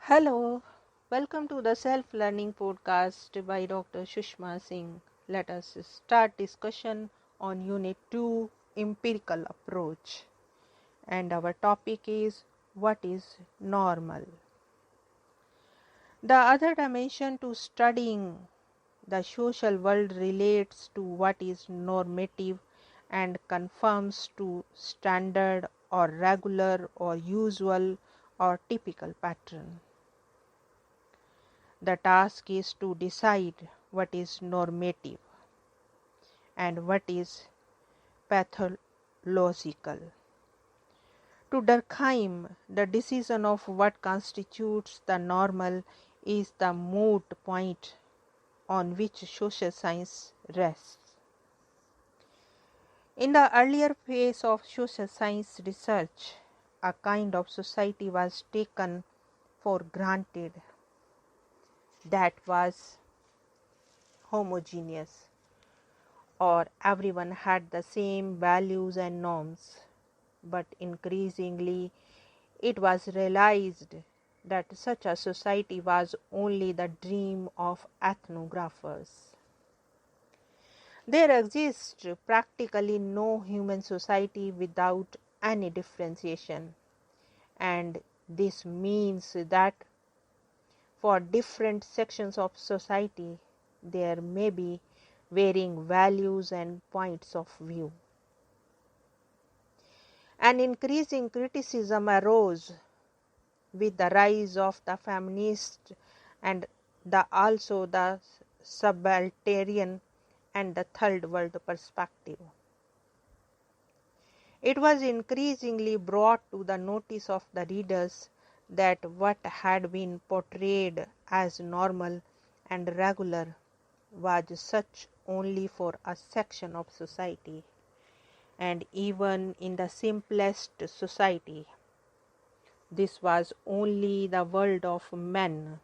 Hello, welcome to the self-learning podcast by Dr. Sushma Singh. Let us start discussion on Unit 2, Empirical Approach. And our topic is what is normal. The other dimension to studying the social world relates to what is normative and conforms to standard or regular or usual or typical pattern. The task is to decide what is normative and what is pathological. To Durkheim, the decision of what constitutes the normal is the moot point on which social science rests. In the earlier phase of social science research, a kind of society was taken for granted that was homogeneous, or everyone had the same values and norms. But increasingly, it was realized that such a society was only the dream of ethnographers. There exists practically no human society without any differentiation, and this means that for different sections of society, there may be varying values and points of view. An increasing criticism arose with the rise of the feminist and also the subaltern and the third world perspective. It was increasingly brought to the notice of the readers that what had been portrayed as normal and regular was such only for a section of society, and even in the simplest society, this was only the world of men.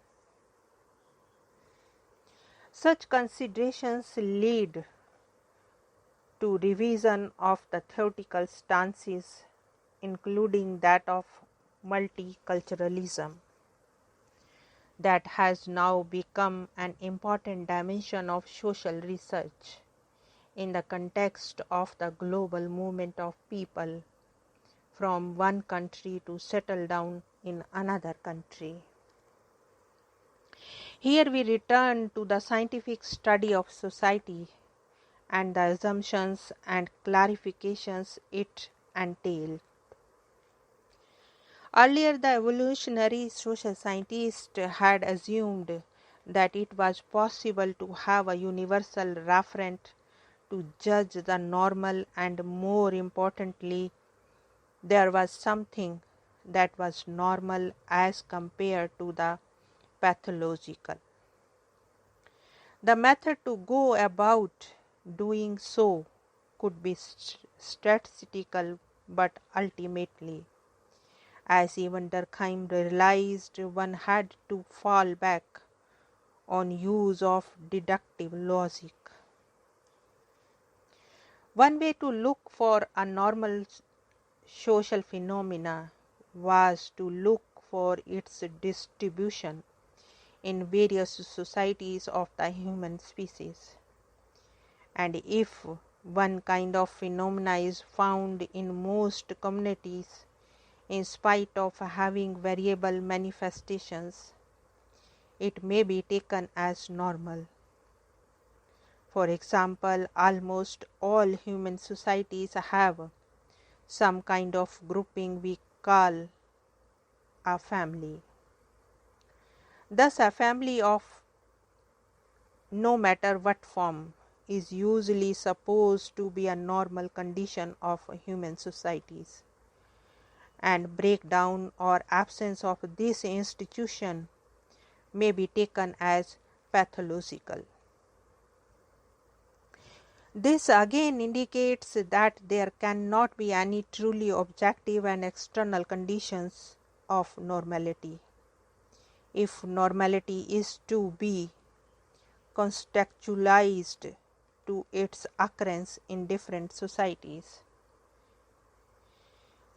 Such considerations lead to revision of the theoretical stances, including that of multiculturalism, that has now become an important dimension of social research in the context of the global movement of people from one country to settle down in another country. Here we return to the scientific study of society and the assumptions and clarifications it entailed. Earlier, the evolutionary social scientists had assumed that it was possible to have a universal referent to judge the normal, and more importantly, there was something that was normal as compared to the pathological. The method to go about doing so could be statistical, but ultimately, as even Durkheim realized, one had to fall back on use of deductive logic. One way to look for a normal social phenomena was to look for its distribution in various societies of the human species. And if one kind of phenomena is found in most communities, in spite of having variable manifestations, it may be taken as normal. For example, almost all human societies have some kind of grouping we call a family. Thus, a family of no matter what form is usually supposed to be a normal condition of human societies, and breakdown or absence of this institution may be taken as pathological. This again indicates that there cannot be any truly objective and external conditions of normality. If normality is to be contextualized to its occurrence in different societies,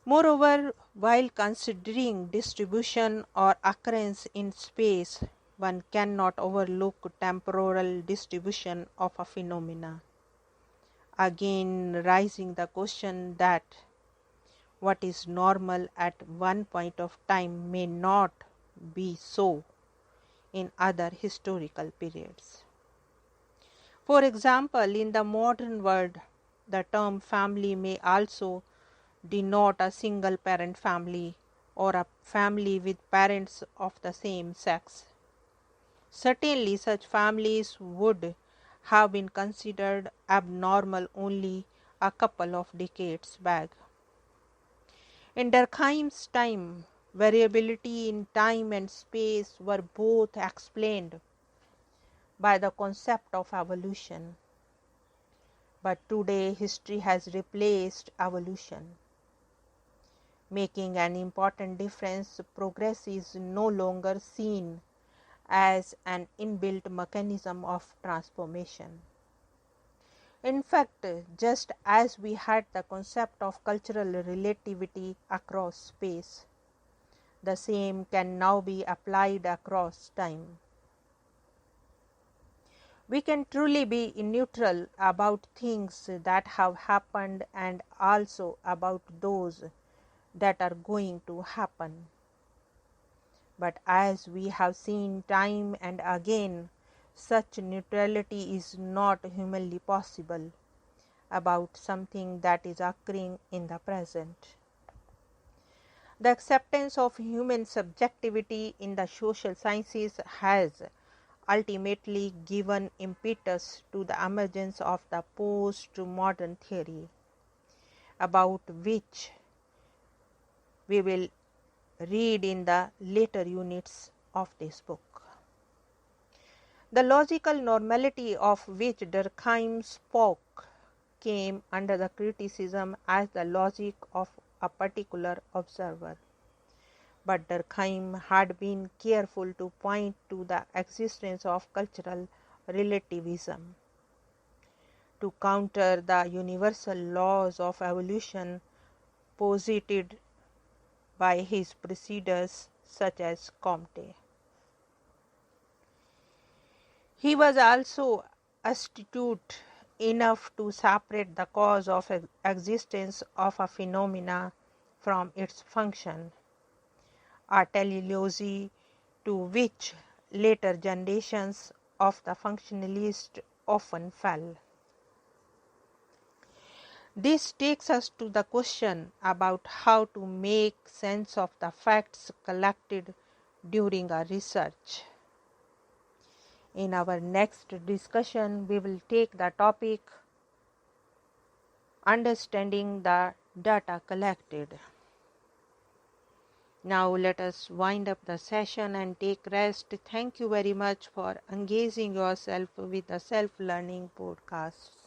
Moreover, while considering distribution or occurrence in space, one cannot overlook temporal distribution of a phenomena, again raising the question that what is normal at one point of time may not be so in other historical periods. For example, in the modern world, the term family may also denote a single parent family or a family with parents of the same sex. Certainly, such families would have been considered abnormal only a couple of decades back. In Durkheim's time, variability in time and space were both explained by the concept of evolution. But today, history has replaced evolution, making an important difference. Progress is no longer seen as an inbuilt mechanism of transformation. In fact, just as we had the concept of cultural relativity across space, the same can now be applied across time. We can truly be neutral about things that have happened and also about those that are going to happen. But as we have seen time and again, such neutrality is not humanly possible about something that is occurring in the present. The acceptance of human subjectivity in the social sciences has ultimately given impetus to the emergence of the post-modern theory, about which we will read in the later units of this book. The logical normality of which Durkheim spoke came under the criticism as the logic of a particular observer. But Durkheim had been careful to point to the existence of cultural relativism to counter the universal laws of evolution posited by his predecessors such as Comte. He was also astute enough to separate the cause of existence of a phenomena from its function, a teleology to which later generations of the functionalists often fell. This takes us to the question about how to make sense of the facts collected during our research. In our next discussion, we will take the topic understanding the data collected. Now let us wind up the session and take rest. Thank you very much for engaging yourself with the self-learning podcasts.